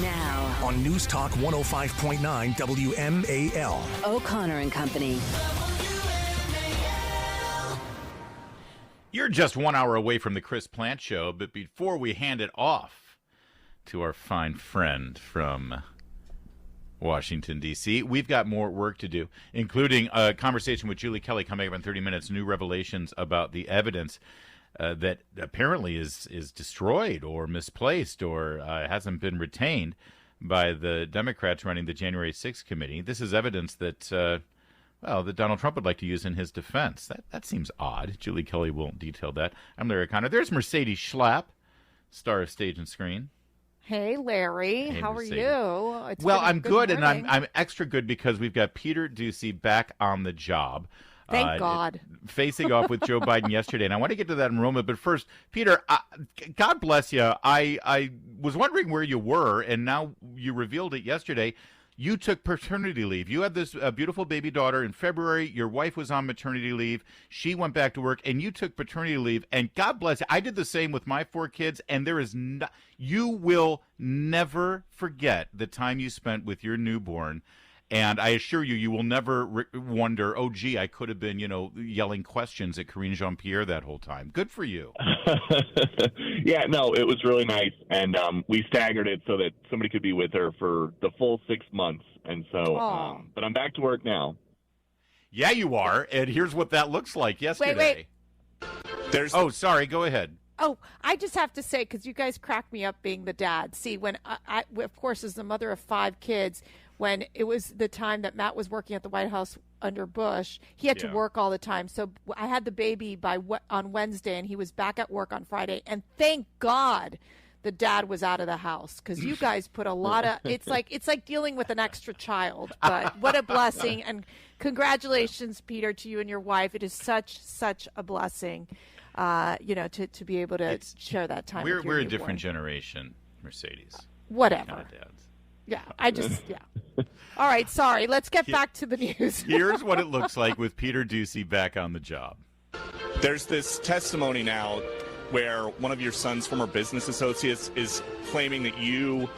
Now, on News Talk 105.9 WMAL. O'Connor and Company. You're just 1 hour away from the Chris Plant Show, but before we hand it off to our fine friend from Washington, D.C., we've got more work to do, including a conversation with Julie Kelly coming up in 30 minutes, new revelations about the evidence that apparently is destroyed or misplaced or hasn't been retained by the Democrats running the January 6th committee. This is evidence that, that Donald Trump would like to use in his defense. That seems odd. Julie Kelly won't detail that. I'm Larry O'Connor. There's Mercedes Schlapp, star of Stage and Screen. Hey, Larry. Hey, how Mercedes. are you? Well, I'm good, morning. and I'm extra good because we've got Peter Doocy back on the job. Thank God. Facing off with Joe Biden yesterday. And I want to get to that in a moment. But first, Peter, God bless you. I was wondering where you were, and now you revealed it yesterday. You took paternity leave. You had this beautiful baby daughter in February. Your wife was on maternity leave. She went back to work, and you took paternity leave. And God bless you. I did the same with my 4 kids, and there is you will never forget the time you spent with your newborn. And I assure you, you will never wonder, oh, gee, I could have been, yelling questions at Karine Jean-Pierre that whole time. Good for you. Yeah, no, it was really nice. And we staggered it so that somebody could be with her for the full 6 months. And so, but I'm back to work now. Yeah, you are. And here's what that looks like yesterday. Wait. Oh, sorry. Go ahead. Oh, I just have to say, because you guys crack me up being the dad. See, when I, of course, as the mother of 5 kids, when it was the time that Matt was working at the White House under Bush, he had to work all the time. So I had the baby on Wednesday, and he was back at work on Friday. And thank God the dad was out of the house, because you guys put a lot of it's like dealing with an extra child. But what a blessing, and congratulations, Peter, to you and your wife. It is such a blessing, to be able to share that time. We're with your a newborn. different generation, Mercedes. Whatever. Kind of dads. Yeah, All right, sorry. Let's get back to the news. Here's what it looks like with Peter Doocy back on the job. There's this testimony now where one of your son's former business associates is claiming that you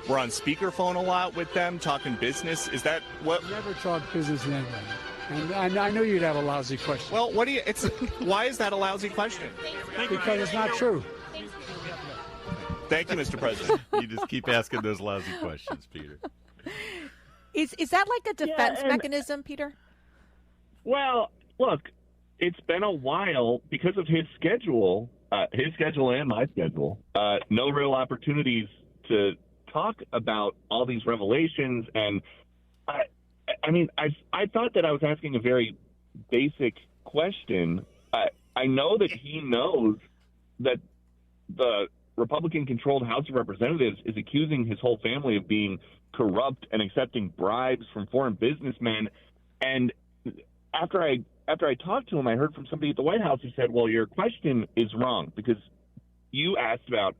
were on speakerphone a lot with them talking business. Is that what? Never talk business in anybody. And I knew you'd have a lousy question. Well, why is that a lousy question? Because it's not true. Thank you, Mr. President. You just keep asking those lousy questions, Peter. Is that like a defense mechanism, Peter? Well, look, it's been a while because of his schedule and my schedule. No real opportunities to talk about all these revelations. And I thought that I was asking a very basic question. I know that he knows that the Republican-controlled House of Representatives is accusing his whole family of being corrupt and accepting bribes from foreign businessmen. And after I talked to him, I heard from somebody at the White House who said, well, your question is wrong because you asked about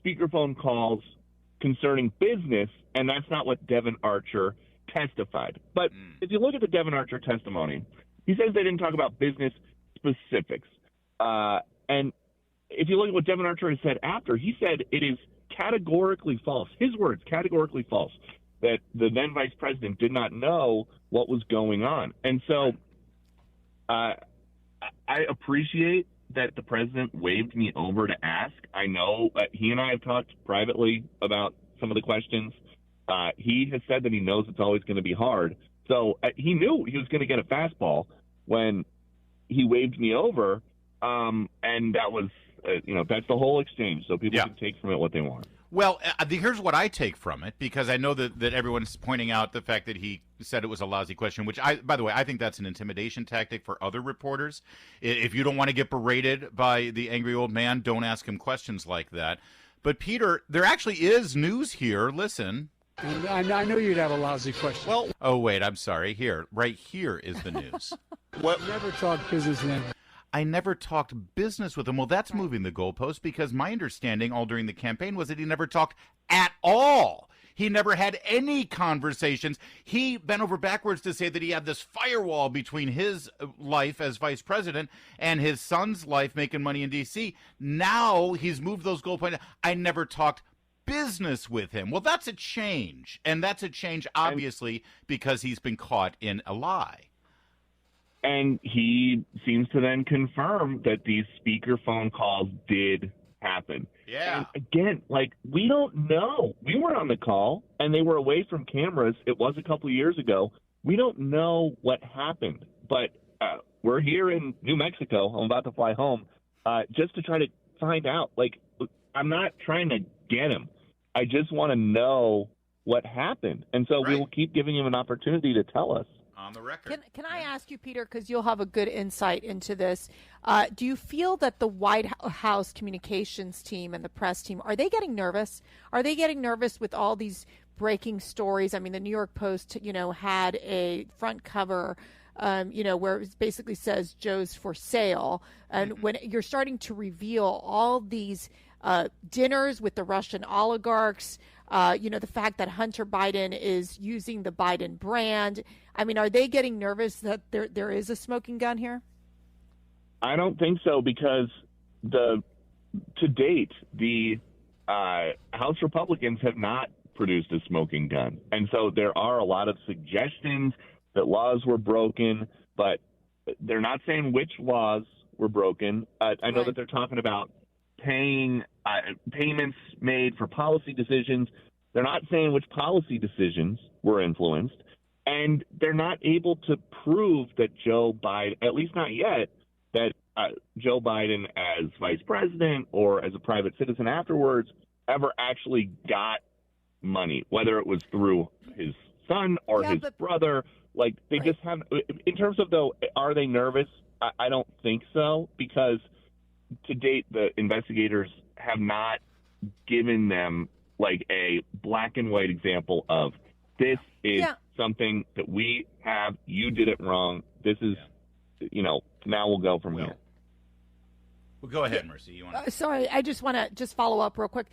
speakerphone calls concerning business, and that's not what Devin Archer testified. But if you look at the Devin Archer testimony, he says they didn't talk about business specifics. And if you look at what Devin Archer has said after, he said it is categorically false, his words, categorically false, that the then vice president did not know what was going on. And so I appreciate that the president waved me over to ask. I know he and I have talked privately about some of the questions. He has said that he knows it's always going to be hard. So he knew he was going to get a fastball when he waved me over. And that was, that's the whole exchange. So people can take from it what they want. Well, here's what I take from it, because I know that everyone's pointing out the fact that he said it was a lousy question, which by the way, I think that's an intimidation tactic for other reporters. If you don't want to get berated by the angry old man, don't ask him questions like that. But Peter, there actually is news here. Listen. And I knew you'd have a lousy question. Well, oh, wait, I'm sorry. Right here is the news. What? Never talk business in anybody. I never talked business with him. Well, that's moving the goalpost, because my understanding all during the campaign was that he never talked at all. He never had any conversations. He bent over backwards to say that he had this firewall between his life as vice president and his son's life making money in D.C. Now he's moved those goalposts. I never talked business with him. Well, that's a change. And that's a change, obviously, because he's been caught in a lie. And he seems to then confirm that these speakerphone calls did happen. Yeah. And again, like, we don't know. We were on the call, and they were away from cameras. It was a couple of years ago. We don't know what happened. But we're here in New Mexico. I'm about to fly home just to try to find out. Like, I'm not trying to get him. I just want to know what happened. And so we will keep giving him an opportunity to tell us. On the record. Can I ask you, Peter, because you'll have a good insight into this, do you feel that the White House communications team and the press team, are they getting nervous? Are they getting nervous with all these breaking stories? I mean, the New York Post, had a front cover, where it basically says Joe's for sale. And when you're starting to reveal all these dinners with the Russian oligarchs, the fact that Hunter Biden is using the Biden brand. I mean, are they getting nervous that there is a smoking gun here? I don't think so, because to date, the House Republicans have not produced a smoking gun. And so there are a lot of suggestions that laws were broken, but they're not saying which laws were broken. I know that they're talking about paying payments made for policy decisions. They're not saying which policy decisions were influenced, and they're not able to prove that Joe Biden, at least not yet, that Joe Biden as vice president or as a private citizen afterwards ever actually got money, whether it was through his son or his brother. Like, they just haven't. In terms of, though, are they nervous? I don't think so, because to date, the investigators have not given them like a black and white example of this is something that we have. You did it wrong. This is, now we'll go from here. Well, go ahead, Mercy. You want? Sorry, I just want to follow up real quick.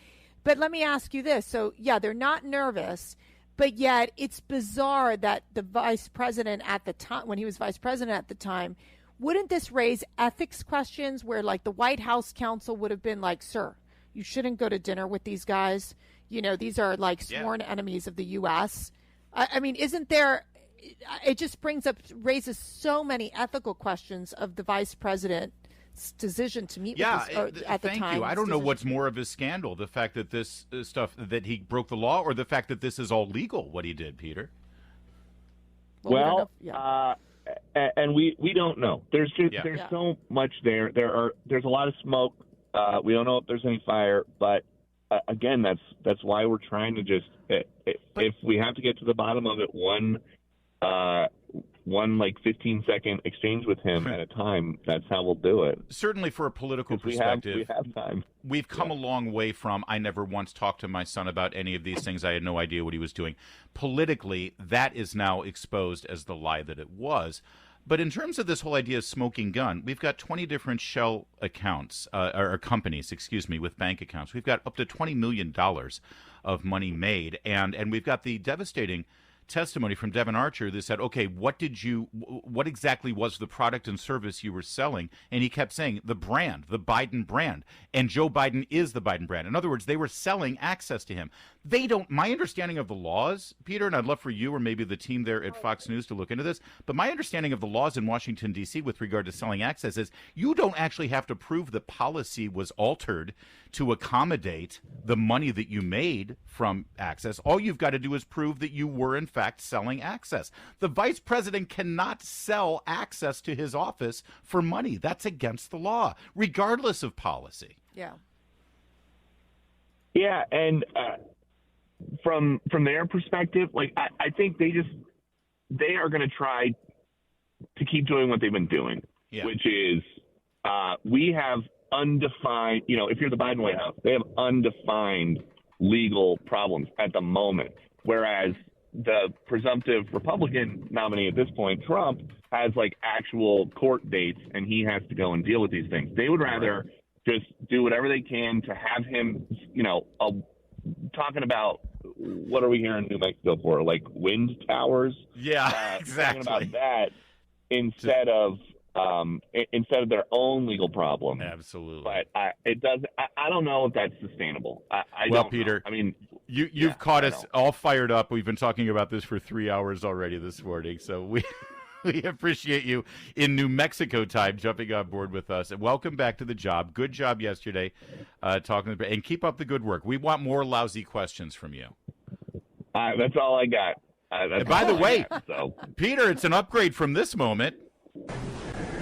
But let me ask you this. So, they're not nervous, but yet it's bizarre that the vice president at the time, when he was vice president at the time, wouldn't this raise ethics questions where, like, the White House counsel would have been like, sir, you shouldn't go to dinner with these guys. These are like sworn enemies of the U.S. I mean, isn't there – it just raises so many ethical questions of the vice president's decision to meet with this, at the time. Thank you. I don't know what's more of a scandal, the fact that this stuff – that he broke the law, or the fact that this is all legal, what he did, Peter? Well, and we don't know. There's so much there. There's a lot of smoke. We don't know if there's any fire, but again, that's why we're trying to just if we have to get to the bottom of it, one like 15-second exchange with him at a time, that's how we'll do it. Certainly, for a political perspective, we have time. We've come a long way from I never once talked to my son about any of these things. I had no idea what he was doing. Politically, that is now exposed as the lie that it was. But in terms of this whole idea of smoking gun, we've got 20 different shell accounts, or companies, with bank accounts. We've got up to $20 million of money made. And we've got the devastating testimony from Devin Archer that said, okay, what exactly was the product and service you were selling? And he kept saying the brand, the Biden brand. And Joe Biden is the Biden brand. In other words, they were selling access to him. My understanding of the laws, Peter, and I'd love for you or maybe the team there at Fox News to look into this, but my understanding of the laws in Washington, D.C. with regard to selling access is you don't actually have to prove the policy was altered to accommodate the money that you made from access. All you've got to do is prove that you were, in fact, selling access. The vice president cannot sell access to his office for money. That's against the law, regardless of policy. Yeah. Yeah, and from their perspective, like I think they are going to try to keep doing what they've been doing, which is we have undefined, if you're the Biden White House, they have undefined legal problems at the moment, whereas the presumptive Republican nominee at this point, Trump, has like actual court dates, and he has to go and deal with these things. They would rather just do whatever they can to have him, talking about what are we here in New Mexico for? Like wind towers? Yeah, exactly. Talking about that instead of instead of their own legal problem. Absolutely. But I don't know if that's sustainable. Well, don't Peter, know. I mean, you've caught us all fired up. We've been talking about this for 3 hours already this morning, so we appreciate you in New Mexico time jumping on board with us. And welcome back to the job. Good job yesterday talking, and keep up the good work. We want more lousy questions from you. That's all I got. By the way, so. Peter, it's an upgrade from this moment.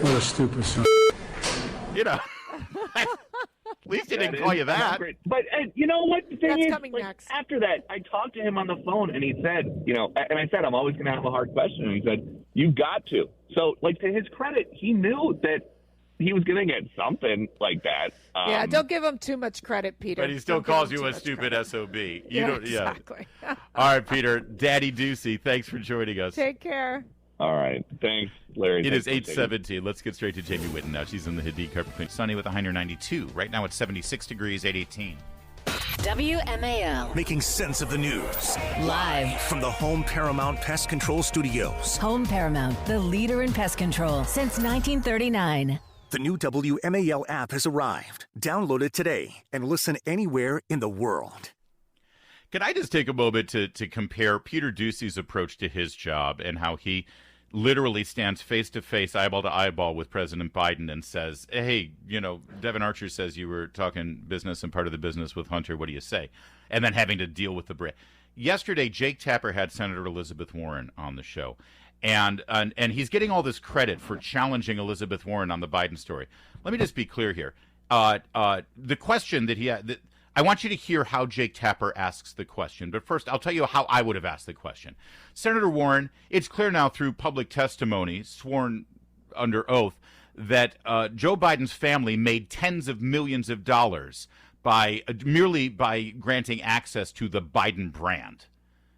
What a stupid son. You know, at least he didn't call you that. But you know what? The thing That's is, coming next. after that, I talked to him on the phone, and he said, and I said, I'm always going to have a hard question. And he said, you got to. So, to his credit, he knew that he was going to get something like that. Yeah, don't give him too much credit, Peter. But he still calls you a stupid SOB. Exactly. All right, Peter. Daddy Doocy, thanks for joining us. Take care. All right. Thanks, Larry. It is 8:17. Let's get straight to Jamie Whitten now. She's in the Hadid Carpet Clean. Sunny with a high near 92. Right now it's 76 degrees, 818. WMAL. Making sense of the news. Live. From the Home Paramount Pest Control Studios. Home Paramount, the leader in pest control since 1939. The new WMAL app has arrived. Download it today and listen anywhere in the world. Can I just take a moment to compare Peter Doocy's approach to his job and how he literally stands face-to-face, eyeball-to-eyeball with President Biden and says, hey, Devin Archer says you were talking business and part of the business with Hunter. What do you say? And then having to deal with the break. Yesterday, Jake Tapper had Senator Elizabeth Warren on the show. And he's getting all this credit for challenging Elizabeth Warren on the Biden story. Let me just be clear here. The question that he had... I want you to hear how Jake Tapper asks the question. But first, I'll tell you how I would have asked the question. Senator Warren, it's clear now through public testimony, sworn under oath, that Joe Biden's family made tens of millions of dollars merely by granting access to the Biden brand.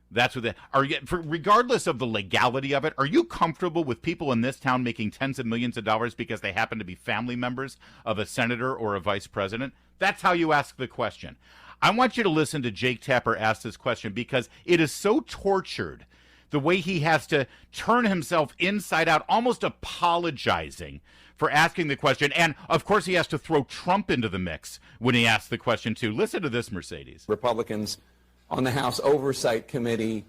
That's what regardless of the legality of it, are you comfortable with people in this town making tens of millions of dollars because they happen to be family members of a senator or a vice president? That's how you ask the question. I want you to listen to Jake Tapper ask this question because it is so tortured, the way he has to turn himself inside out, almost apologizing for asking the question. And, of course, he has to throw Trump into the mix when he asks the question, too. Listen to this, Mercedes. Republicans on the House Oversight Committee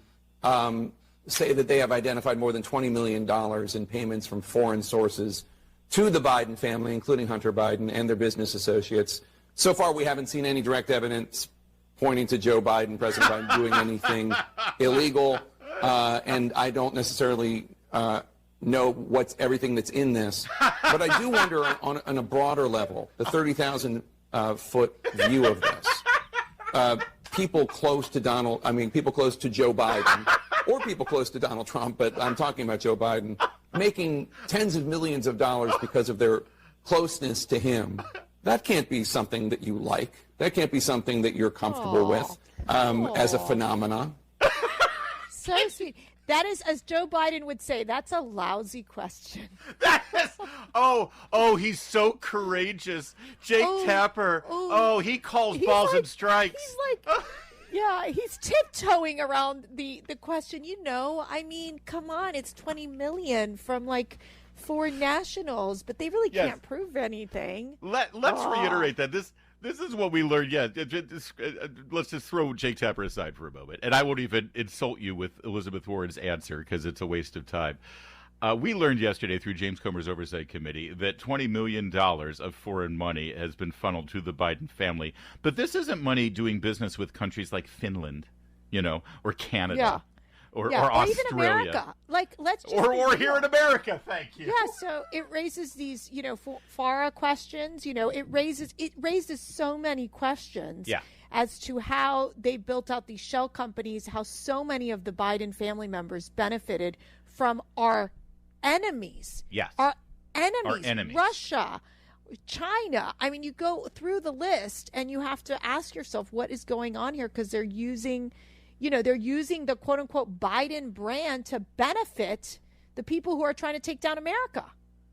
say that they have identified more than $20 million in payments from foreign sources to the Biden family, including Hunter Biden and their business associates. So far, we haven't seen any direct evidence pointing to Joe Biden, President Biden, doing anything illegal, and I don't necessarily know what's everything that's in this. But I do wonder on a broader level, the 30,000-foot view of this. People close to people close to Joe Biden, or people close to Donald Trump, but I'm talking about Joe Biden, making tens of millions of dollars because of their closeness to him. That can't be something that you like. That can't be something that you're comfortable with as a phenomenon. So sweet. That is, as Joe Biden would say, that's a lousy question. That is, he's so courageous. Jake Tapper, he calls balls and strikes. He's like, yeah, he's tiptoeing around the question. I mean, come on, it's $20 million from foreign nationals, but they really can't prove anything. Let's reiterate that this is what we learned. Yeah, let's just throw Jake Tapper aside for a moment, and I won't even insult you with Elizabeth Warren's answer because it's a waste of time. We learned yesterday through James Comer's Oversight Committee that $20 million of foreign money has been funneled to the Biden family, but this isn't money doing business with countries like Finland, or Canada. Yeah. Or Australia. Even America. Let's just or here in America, thank you. Yeah, so it raises these, FARA questions. It raises so many questions as to how they built out these shell companies, how so many of the Biden family members benefited from our enemies. Yes. Our enemies. Russia, China. I mean, you go through the list and you have to ask yourself what is going on here because they're using the quote unquote Biden brand to benefit the people who are trying to take down America.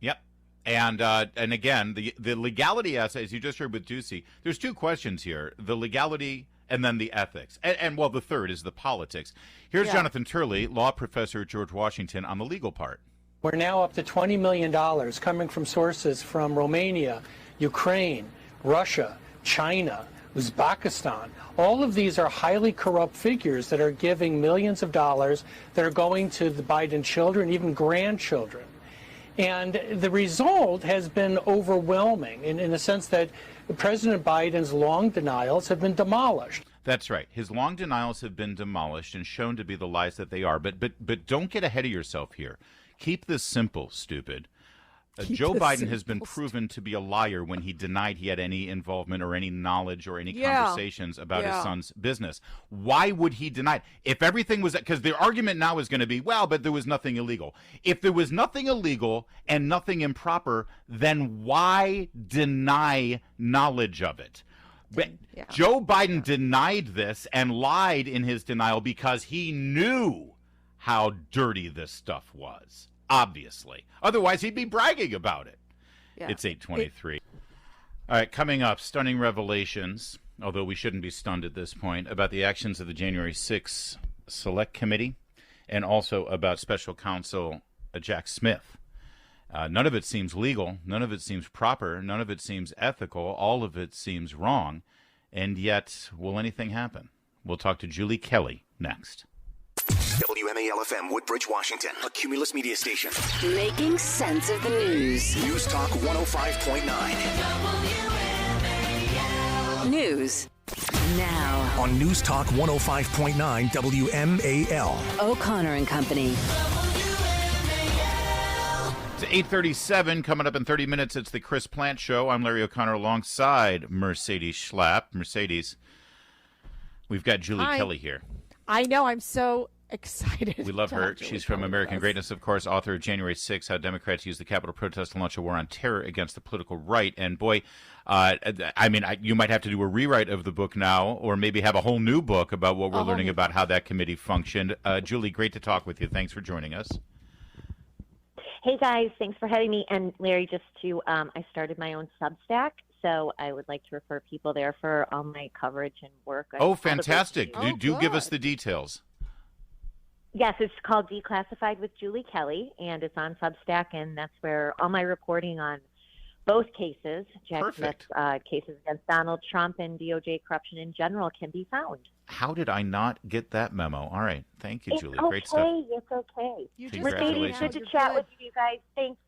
Yep. And again, the legality aspect, as you just heard with Doocy, there's two questions here: the legality and then the ethics, and the third is the politics. Here's Jonathan Turley, law professor at George Washington, on the legal part. We're now up to $20 million coming from sources from Romania, Ukraine, Russia, China, Uzbekistan. All of these are highly corrupt figures that are giving millions of dollars that are going to the Biden children, even grandchildren. And the result has been overwhelming in the sense that President Biden's long denials have been demolished. That's right. His long denials have been demolished and shown to be the lies that they are. But don't get ahead of yourself here. Keep this simple, stupid. Joe Biden has been proven to be a liar when he denied he had any involvement or any knowledge or any conversations about his son's business. Why would he deny it? If everything was, because the argument now is going to be, well, but there was nothing illegal. If there was nothing illegal and nothing improper, then why deny knowledge of it? But Joe Biden denied this and lied in his denial because he knew how dirty this stuff was. Obviously. Otherwise, he'd be bragging about it. Yeah. It's 8:23. All right, coming up, stunning revelations, although we shouldn't be stunned at this point, about the actions of the January 6th Select Committee and also about Special Counsel Jack Smith. None of it seems legal. None of it seems proper. None of it seems ethical. All of it seems wrong. And yet, will anything happen? We'll talk to Julie Kelly next. WMAL-FM, Woodbridge, Washington, a Cumulus media station. Making sense of the news. News Talk 105.9. News now on News Talk 105.9 WMAL. O'Connor and Company. It's 8:37. Coming up in 30 minutes, it's the Chris Plant Show. I'm Larry O'Connor alongside Mercedes Schlapp. Mercedes, we've got Julie Kelly here. I know. I'm so excited. We love her. She's from American Greatness, of course, author of January 6th, How Democrats Use the Capitol Protest to Launch a War on Terror Against the Political Right. And boy, you might have to do a rewrite of the book now, or maybe have a whole new book about what we're learning about how that committee functioned. Julie, great to talk with you. Thanks for joining us. Hey, guys. Thanks for having me. And Larry, just to, I started my own Substack. So I would like to refer people there for all my coverage and work. Oh, fantastic. Do give us the details. Yes, it's called Declassified with Julie Kelly, and it's on Substack, and that's where all my reporting on both cases, Jack Smith's cases against Donald Trump and DOJ corruption in general, can be found. How did I not get that memo? All right. Thank you, Julie. Okay. Great stuff. It's okay. Congratulations. Mercedes, good to chat with you guys. Thanks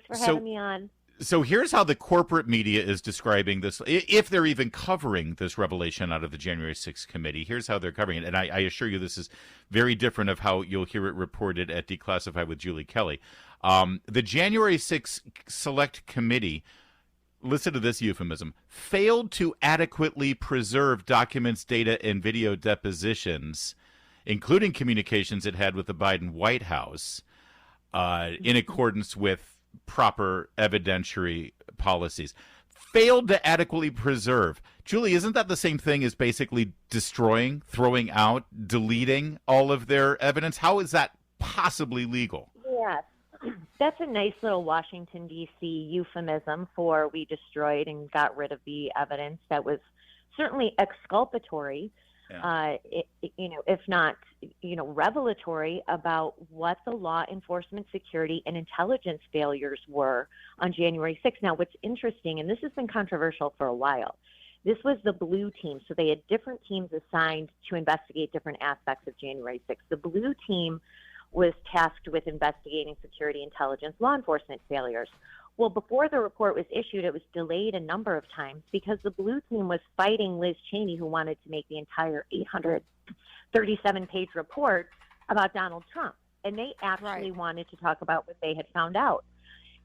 for having me on. So here's how the corporate media is describing this, if they're even covering this revelation out of the January 6th committee. Here's how they're covering it. And I assure you this is very different of how you'll hear it reported at Declassified with Julie Kelly. The January 6th Select Committee, listen to this euphemism, failed to adequately preserve documents, data, and video depositions, including communications it had with the Biden White House, in accordance with proper evidentiary policies. Failed to adequately preserve. Julie, isn't that the same thing as basically destroying, throwing out, deleting all of their evidence? How is that possibly legal? Yes. That's a nice little Washington, D.C. euphemism for we destroyed and got rid of the evidence that was certainly exculpatory, if not, revelatory about what the law enforcement, security, and intelligence failures were on January 6th. Now, what's interesting, and this has been controversial for a while, this was the blue team. So they had different teams assigned to investigate different aspects of January 6th. The blue team was tasked with investigating security, intelligence, law enforcement failures. Well, before the report was issued, it was delayed a number of times because the blue team was fighting Liz Cheney, who wanted to make the entire 837-page report about Donald Trump. And they actually wanted to talk about what they had found out.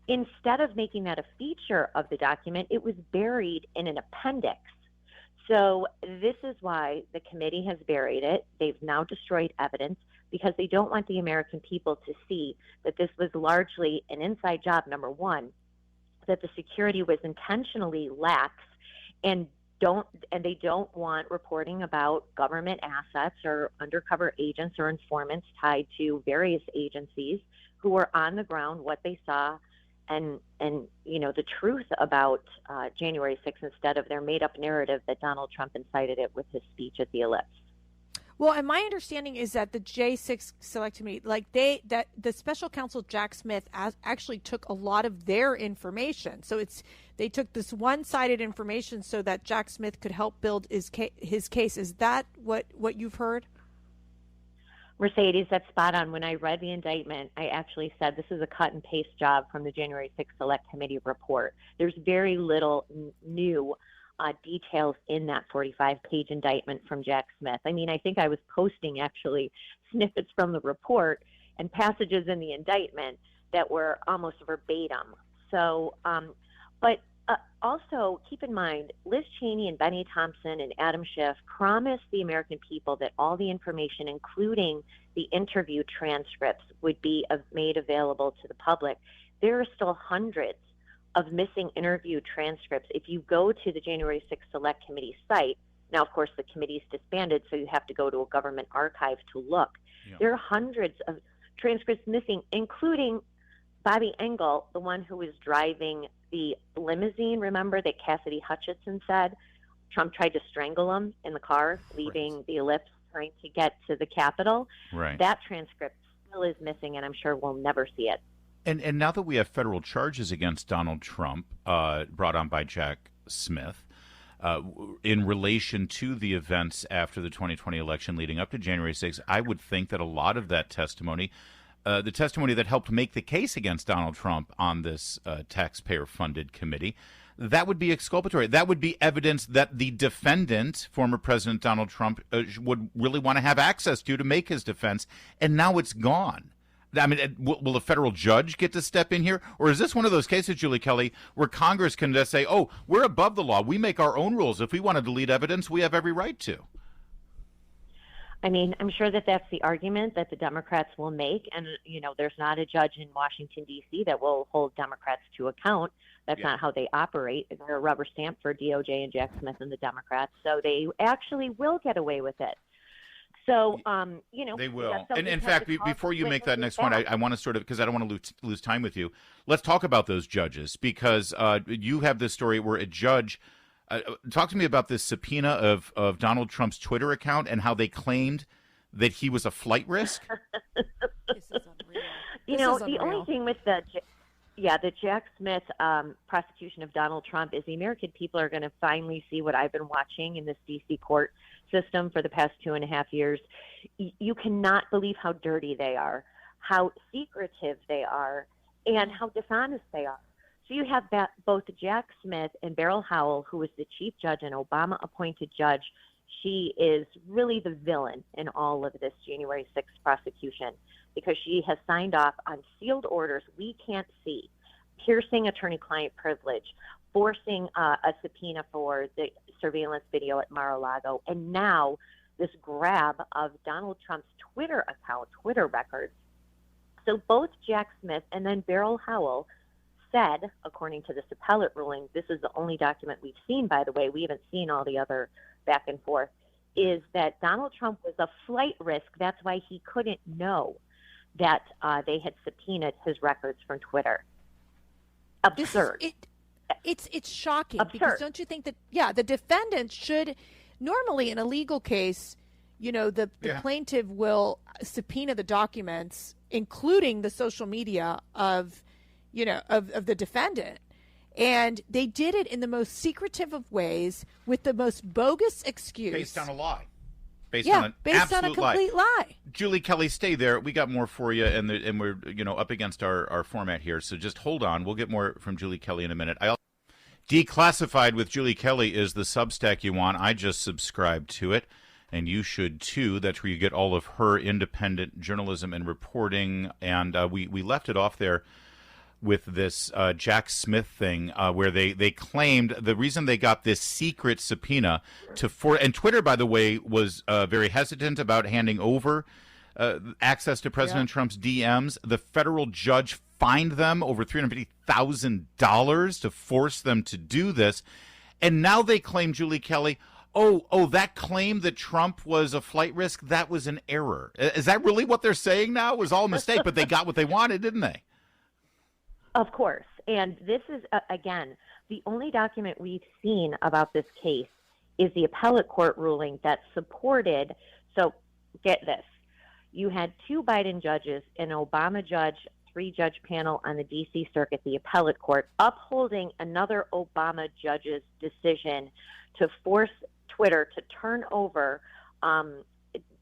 Instead of making that a feature of the document, it was buried in an appendix. So this is why the committee has buried it. They've now destroyed evidence because they don't want the American people to see that this was largely an inside job, number one, that the security was intentionally lax and they don't want reporting about government assets or undercover agents or informants tied to various agencies who were on the ground, what they saw, and the truth about January 6th instead of their made-up narrative that Donald Trump incited it with his speech at the ellipse. Well, and my understanding is that the J6 Select Committee, that the special counsel Jack Smith actually took a lot of their information. So they took this one-sided information so that Jack Smith could help build his case. Is that what you've heard? Mercedes, that's spot on. When I read the indictment, I actually said this is a cut and paste job from the January 6th Select Committee report. There's very little new details in that 45-page indictment from Jack Smith. I mean, I think I was posting actually snippets from the report and passages in the indictment that were almost verbatim. So, but also keep in mind, Liz Cheney and Benny Thompson and Adam Schiff promised the American people that all the information, including the interview transcripts, would be made available to the public. There are still hundreds of missing interview transcripts. If you go to the January 6th Select Committee site, now, of course, the committee's disbanded, so you have to go to a government archive to look. Yeah. There are hundreds of transcripts missing, including Bobby Engel, the one who was driving the limousine, remember, that Cassidy Hutchinson said Trump tried to strangle him in the car, leaving the ellipse, trying to get to the Capitol. Right. That transcript still is missing, and I'm sure we'll never see it. And now that we have federal charges against Donald Trump brought on by Jack Smith in relation to the events after the 2020 election leading up to January 6th, I would think that a lot of that testimony, the testimony that helped make the case against Donald Trump on this taxpayer-funded committee, that would be exculpatory. That would be evidence that the defendant, former President Donald Trump, would really want to have access to make his defense, and now it's gone. I mean, will a federal judge get to step in here? Or is this one of those cases, Julie Kelly, where Congress can just say, oh, we're above the law. We make our own rules. If we want to delete evidence, we have every right to. I mean, I'm sure that that's the argument that the Democrats will make. And, you know, there's not a judge in Washington, D.C. that will hold Democrats to account. That's not how they operate. They're a rubber stamp for DOJ and Jack Smith and the Democrats. So they actually will get away with it. So, you know, they will. And in fact, before you make that next point, I want to sort of, because I don't want to lose time with you, let's talk about those judges, because you have this story where a judge, talk to me about this subpoena of Donald Trump's Twitter account and how they claimed that he was a flight risk. This is unreal. You know, the only thing with the Jack Smith prosecution of Donald Trump is the American people are going to finally see what I've been watching in this D.C. court system for the past 2.5 years. You cannot believe how dirty they are, how secretive they are, and how dishonest they are. So you have both Jack Smith and Beryl Howell, who was the chief judge, an Obama-appointed judge. She is really the villain in all of this January 6th prosecution because she has signed off on sealed orders we can't see, piercing attorney-client privilege, forcing a subpoena for the surveillance video at Mar-a-Lago, and now this grab of Donald Trump's Twitter account, Twitter records. So both Jack Smith and then Beryl Howell said, according to this appellate ruling, this is the only document we've seen, by the way, we haven't seen all the other back and forth, is that Donald Trump was a flight risk. That's why he couldn't know that they had subpoenaed his records from Twitter. Absurd. It's shocking. Absurd. Because don't you think that, the defendant should, normally in a legal case, you know, the plaintiff will subpoena the documents, including the social media of the defendant. And they did it in the most secretive of ways with the most bogus excuse. Based on a lie. Based on a complete lie. Julie Kelly, stay there. We got more for you, and we're up against our format here. So just hold on. We'll get more from Julie Kelly in a minute. Declassified with Julie Kelly is the Substack you want. I just subscribed to it, and you should too. That's where you get all of her independent journalism and reporting. And we left it off there with this Jack Smith thing where they claimed the reason they got this secret subpoena and Twitter, by the way, was very hesitant about handing over access to President Trump's DMs. The federal judge fined them over $350,000 to force them to do this. And now they claim, Julie Kelly, that claim that Trump was a flight risk, that was an error. Is that really what they're saying now? It was all a mistake, but they got what they wanted, didn't they? Of course. And this is, again, the only document we've seen about this case is the appellate court ruling that supported. So get this. You had 2 Biden judges, an Obama judge, 3-judge panel on the D.C. Circuit, the appellate court, upholding another Obama judge's decision to force Twitter to turn over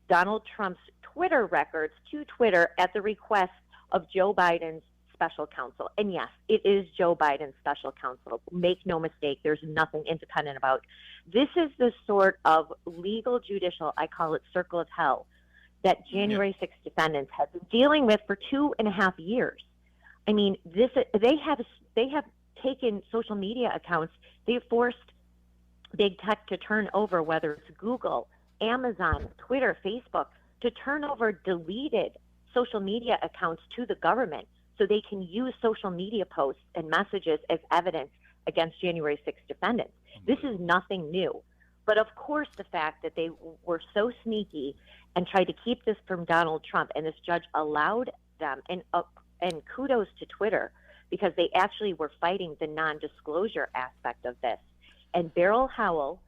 Donald Trump's Twitter records to Twitter at the request of Joe Biden's special counsel. And yes, it is Joe Biden's special counsel. Make no mistake, there's nothing independent about. This is the sort of legal judicial, I call it circle of hell, that January 6th defendants have been dealing with for 2.5 years. I mean, they have taken social media accounts. They forced big tech to turn over, whether it's Google, Amazon, Twitter, Facebook, to turn over deleted social media accounts to the government so they can use social media posts and messages as evidence against January 6th defendants. This is nothing new. But of course, the fact that they were so sneaky and tried to keep this from Donald Trump, and this judge allowed them, and kudos to Twitter, because they actually were fighting the non-disclosure aspect of this. And Beryl Howell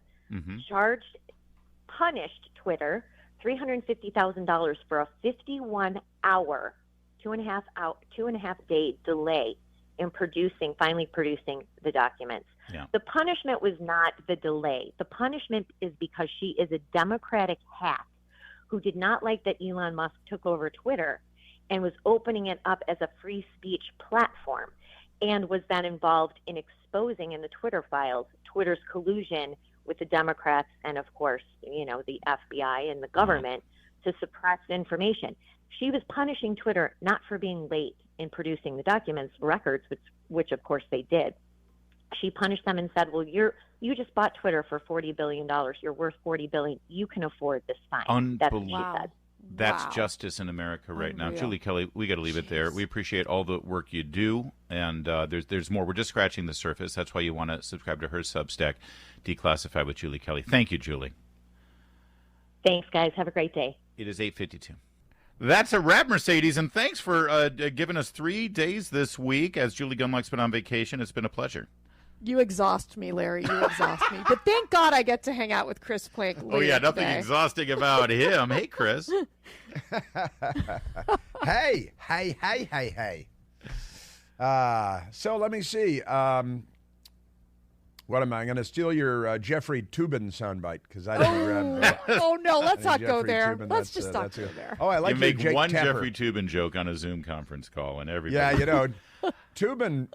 punished Twitter $350,000 for a 51-hour, 2.5-day delay in finally producing the documents. Yeah. The punishment was not the delay. The punishment is because she is a Democratic hack who did not like that Elon Musk took over Twitter and was opening it up as a free speech platform, and was then involved in exposing in the Twitter files Twitter's collusion with the Democrats and, of course, the FBI and the government to suppress information. She was punishing Twitter not for being late in producing the documents, records, which of course they did. She punished them and said, well, you just bought Twitter for $40 billion. You're worth $40 billion. You can afford this fine. That's what she said. That's justice in America right now. Julie Kelly, we got to leave it there. We appreciate all the work you do, and there's more. We're just scratching the surface. That's why you want to subscribe to her Substack, Declassified with Julie Kelly. Thank you, Julie. Thanks, guys. Have a great day. It is 8:52. That's a wrap, Mercedes, and thanks for giving us 3 days this week as Julie Gunlock's been on vacation. It's been a pleasure. You exhaust me, Larry. You exhaust me. But thank God I get to hang out with Chris Plank later. Oh, yeah, nothing today. Exhausting about him. Hey, Chris. Hey. So let me see. What am I going to steal your Jeffrey Toobin soundbite? Because I didn't grab. Oh no, let's not go Jeffrey there. Toobin, Let's just not go there. Oh, I like you make Jake one Tapper. Jeffrey Toobin joke on a Zoom conference call, and everybody. Yeah, Toobin,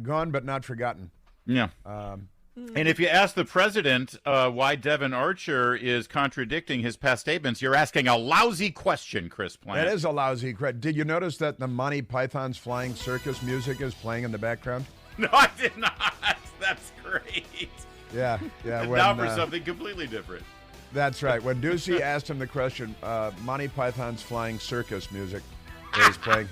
gone but not forgotten. Yeah. And if you ask the president why Devin Archer is contradicting his past statements, you're asking a lousy question, Chris Plant. That is a lousy question. Did you notice that the Monty Python's Flying Circus music is playing in the background? No, I did not. That's great. Yeah. Now for something completely different. That's right. When Doocy asked him the question, Monty Python's Flying Circus music is playing.